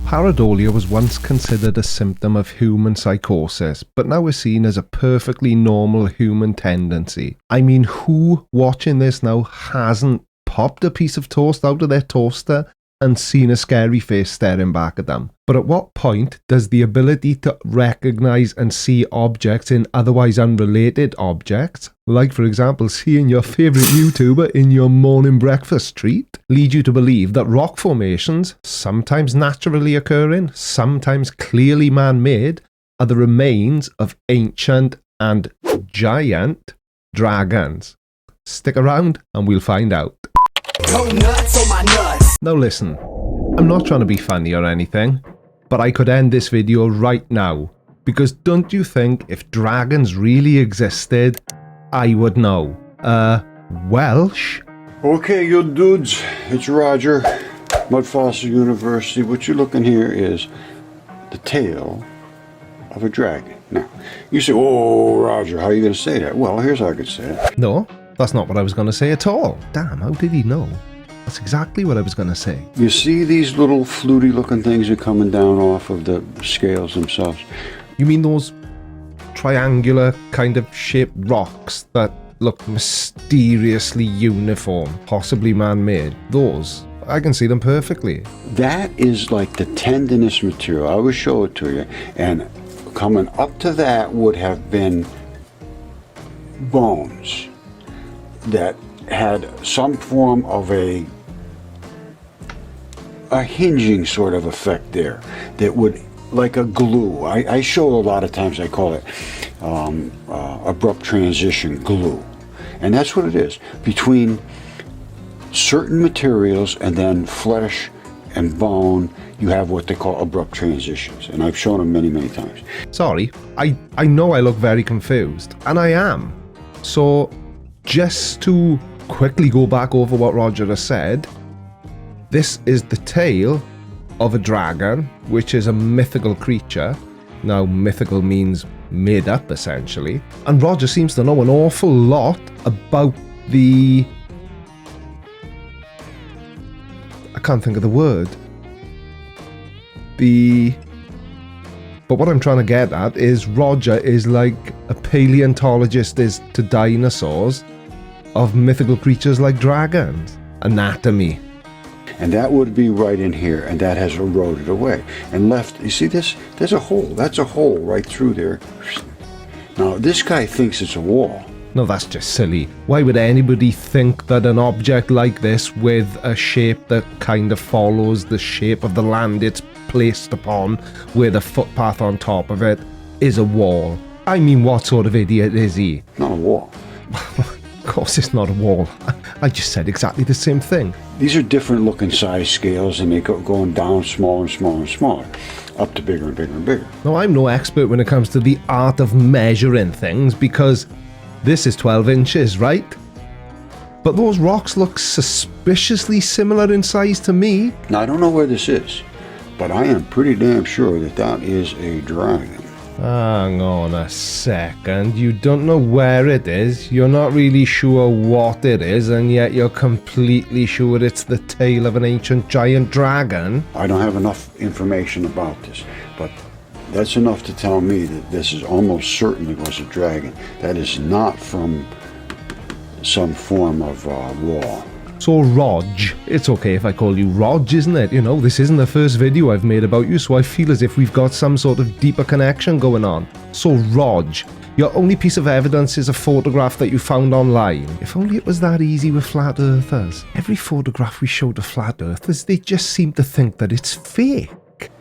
Pareidolia was once considered a symptom of human psychosis, but now is seen as a perfectly normal human tendency. I mean, who watching this now hasn't popped a piece of toast out of their toaster and seen a scary face staring back at them? But at what point does the ability to recognize and see objects in otherwise unrelated objects, like for example seeing your favorite YouTuber in your morning breakfast treat, lead you to believe that rock formations, sometimes naturally occurring, sometimes clearly man-made, are the remains of ancient and giant dragons? Stick around and we'll find out. Go nuts on my nuts. Now listen, I'm not trying to be funny or anything, but I could end this video right now, because don't you think if dragons really existed, I would know? Welsh? Okay, you dudes, it's Roger, Mud Fossil University. What you're looking here is the tail of a dragon. Now, you say, oh, Roger, how are you going to say that? Well, here's how I could say it. No, that's not what I was going to say at all. Damn, how did he know? That's exactly what I was going to say. You see these little fluty looking things that are coming down off of the scales themselves? You mean those triangular kind of shaped rocks that look mysteriously uniform, possibly man-made? Those, I can see them perfectly. That is like the tendinous material. I will show it to you. And coming up to that would have been bones that had some form of a hinging sort of effect there that would, like a glue. I show a lot of times, I call it abrupt transition glue. And that's what it is. Between certain materials and then flesh and bone, you have what they call abrupt transitions. And I've shown them many, many times. Sorry, I know I look very confused, and I am. So, just to quickly go back over what Roger has said, this is the tail of a dragon, which is a mythical creature. Now, mythical means made up, essentially. And Roger seems to know an awful lot about the... I can't think of the word. But what I'm trying to get at is Roger is like a paleontologist is to dinosaurs of mythical creatures like dragons. Anatomy. And that would be right in here, and that has eroded away. And left, you see this? There's a hole. That's a hole right through there. Now, this guy thinks it's a wall. No, that's just silly. Why would anybody think that an object like this with a shape that kind of follows the shape of the land it's placed upon with a footpath on top of it is a wall? I mean, what sort of idiot is he? Not a wall. Of course it's not a wall. I just said exactly the same thing. These are different looking size scales, and they go going down smaller and smaller and smaller, up to bigger and bigger and bigger. Now, I'm no expert when it comes to the art of measuring things, because this is 12 inches, right? But those rocks look suspiciously similar in size to me. Now, I don't know where this is, but I am pretty damn sure that that is a dragon. Hang on a second, you don't know where it is, you're not really sure what it is, and yet you're completely sure it's the tail of an ancient giant dragon? I don't have enough information about this, but that's enough to tell me that this is almost certainly was a dragon. That is not from some form of wall. So Rog, it's okay if I call you Rog, isn't it? You know, this isn't the first video I've made about you, so I feel as if we've got some sort of deeper connection going on. So Rog, your only piece of evidence is a photograph that you found online. If only it was that easy with flat earthers. Every photograph we show to flat earthers, they just seem to think that it's fake.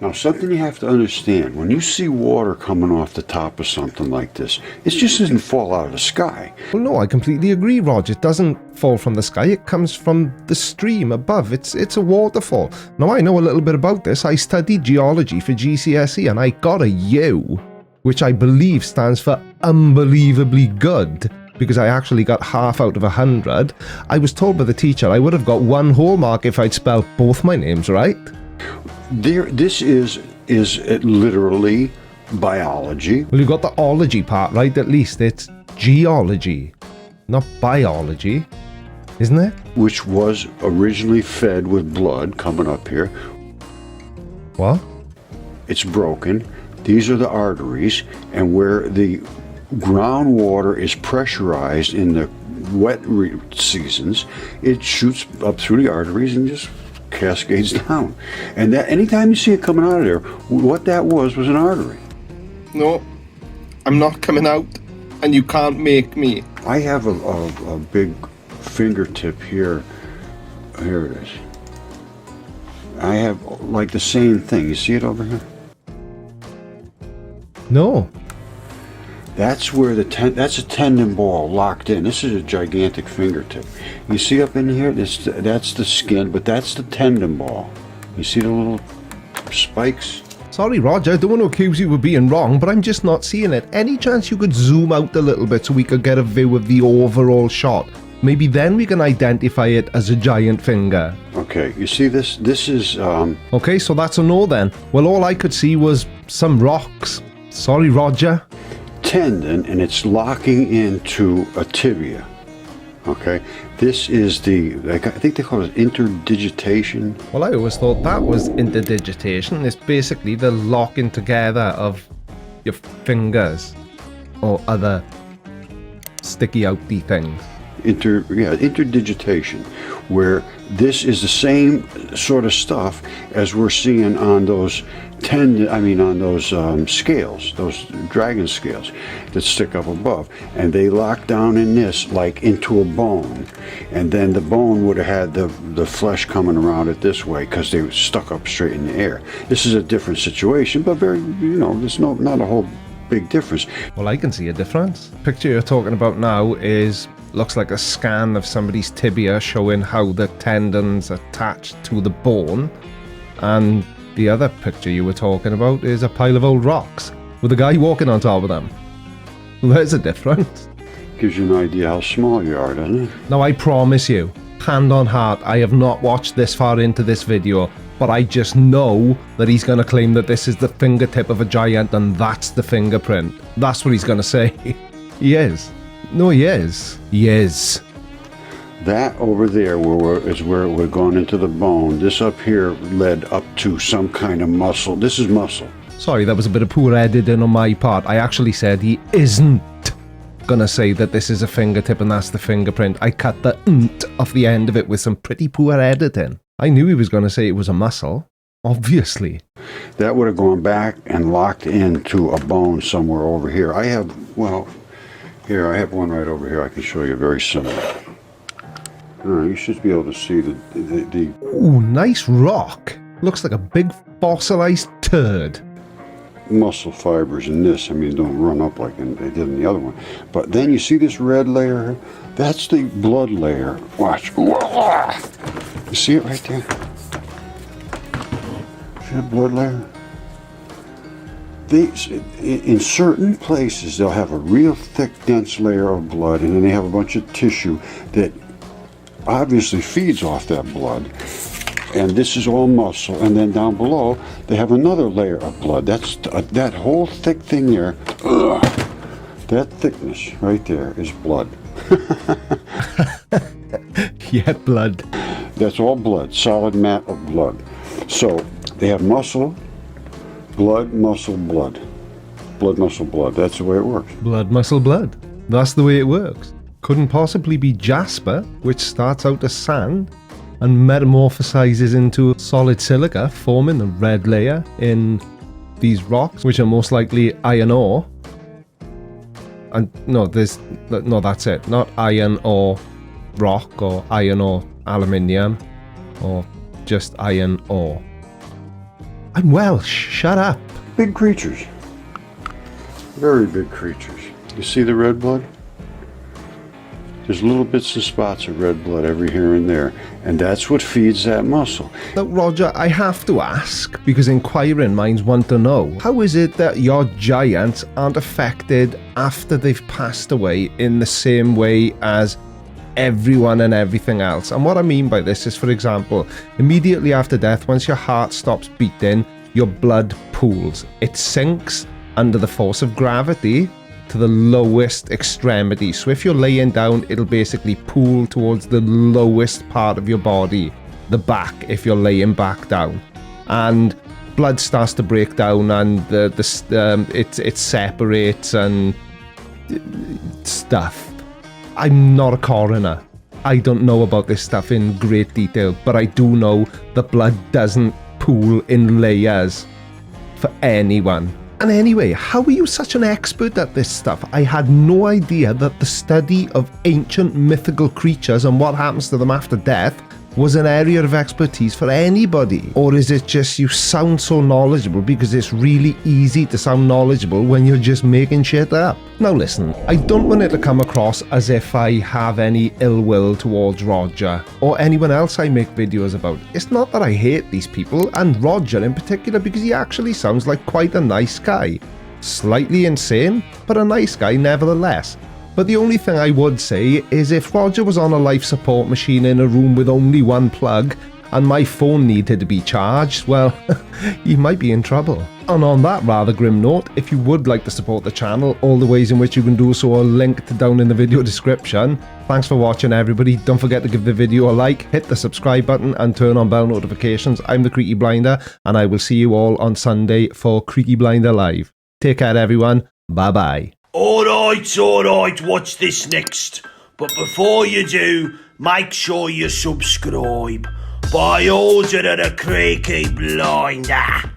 Now, something you have to understand, when you see water coming off the top of something like this, it just doesn't fall out of the sky. Well, no, I completely agree, Rog. It doesn't fall from the sky. It comes from the stream above. It's a waterfall. Now, I know a little bit about this. I studied geology for GCSE, and I got a U, which I believe stands for unbelievably good, because I actually got half out of 100. I was told by the teacher I would have got 1 whole mark if I'd spelled both my names right. This is literally biology. Well, you got the ology part right, at least. It's geology, not biology, isn't it? Which was originally fed with blood coming up here. What? it's broken. These are the arteries, and where the groundwater is pressurized in the wet seasons, it shoots up through the arteries and just cascades down. And that anytime you see it coming out of there, what that was an artery. No, I'm not coming out, and you can't make me. I have a big fingertip here. Here it is. I have like the same thing. You see it over here? No. That's where that's a tendon ball locked in. This is a gigantic fingertip. You see up in here, that's the skin, but that's the tendon ball. You see the little spikes? Sorry, Roger, I don't want to accuse you of being wrong, but I'm just not seeing it. Any chance you could zoom out a little bit so we could get a view of the overall shot? Maybe then we can identify it as a giant finger. Okay, you see this? This is, Okay, so that's a no then. Well, all I could see was some rocks. Sorry, Roger. tendon, and it's locking into a tibia. Okay, this is I think they call it interdigitation. Well, I always thought that was interdigitation. It's basically the locking together of your fingers or other sticky outy things. Interdigitation, where this is the same sort of stuff as we're seeing on those scales, those dragon scales that stick up above, and they lock down in this like into a bone, and then the bone would have had the flesh coming around it this way because they were stuck up straight in the air. This is a different situation, but very, there's not a whole big difference. Well, I can see a difference. The picture you're talking about now looks like a scan of somebody's tibia showing how the tendons attached to the bone, and the other picture you were talking about is a pile of old rocks with a guy walking on top of them. There's a difference. Gives you an idea how small you are, doesn't it? Now, I promise you, hand on heart, I have not watched this far into this video, but I just know that he's going to claim that this is the fingertip of a giant and that's the fingerprint. That's what he's going to say. He is. No, he is. He is. That over there is where it would have gone into the bone. This up here led up to some kind of muscle. This is muscle. Sorry, that was a bit of poor editing on my part. I actually said he isn't gonna say that this is a fingertip and that's the fingerprint. I cut the "nt" off the end of it with some pretty poor editing. I knew he was gonna say it was a muscle. Obviously. That would have gone back and locked into a bone somewhere over here. I have one right over here. I can show you very similar. You should be able to see the Ooh, nice rock. Looks like a big fossilized turd. muscle fibers in this. Don't run up like they did in the other one. But then you see this red layer here? That's the blood layer. Watch. You see it right there? See the blood layer? In certain places, they'll have a real thick, dense layer of blood, and then they have a bunch of tissue that obviously feeds off that blood, and this is all muscle, and then down below they have another layer of blood. That's that whole thick thing there. That thickness right there is blood. Yeah, blood. That's all blood, solid mat of blood. So they have muscle, blood, muscle, blood. Blood, muscle, blood. That's the way it works. Blood, muscle, blood. That's the way it works. Couldn't possibly be jasper, which starts out as sand and metamorphosizes into solid silica, forming the red layer in these rocks, which are most likely iron ore. And that's it. Not iron ore rock or iron ore aluminium or just iron ore. I'm Welsh, shut up. Big creatures. Very big creatures. You see the red blood? There's little bits and spots of red blood every here and there, and that's what feeds that muscle. Now, Roger, I have to ask, because inquiring minds want to know, how is it that your giants aren't affected after they've passed away in the same way as everyone and everything else? And what I mean by this is, for example, immediately after death, once your heart stops beating, your blood pools. It sinks under the force of gravity to the lowest extremity. So if you're laying down, it'll basically pool towards the lowest part of your body, the back, if you're laying back down. And blood starts to break down and it separates and stuff. I'm not a coroner. I don't know about this stuff in great detail, but I do know the blood doesn't pool in layers for anyone. And anyway, how are you such an expert at this stuff? I had no idea that the study of ancient mythical creatures and what happens to them after death was an area of expertise for anybody. Or is it just you sound so knowledgeable because it's really easy to sound knowledgeable when you're just making shit up? Now listen, I don't want it to come across as if I have any ill will towards Roger or anyone else I make videos about. It's not that I hate these people, and Roger in particular, because he actually sounds like quite a nice guy. Slightly insane, but a nice guy nevertheless. But the only thing I would say is if Roger was on a life support machine in a room with only one plug and my phone needed to be charged, well, he might be in trouble. And on that rather grim note, if you would like to support the channel, all the ways in which you can do so are linked down in the video description. Thanks for watching everybody. Don't forget to give the video a like, hit the subscribe button and turn on bell notifications. I'm the Creaky Blinder and I will see you all on Sunday for Creaky Blinder Live. Take care everyone. Bye bye. Alright, watch this next. But before you do, make sure you subscribe. By order of the Creaky Blinder.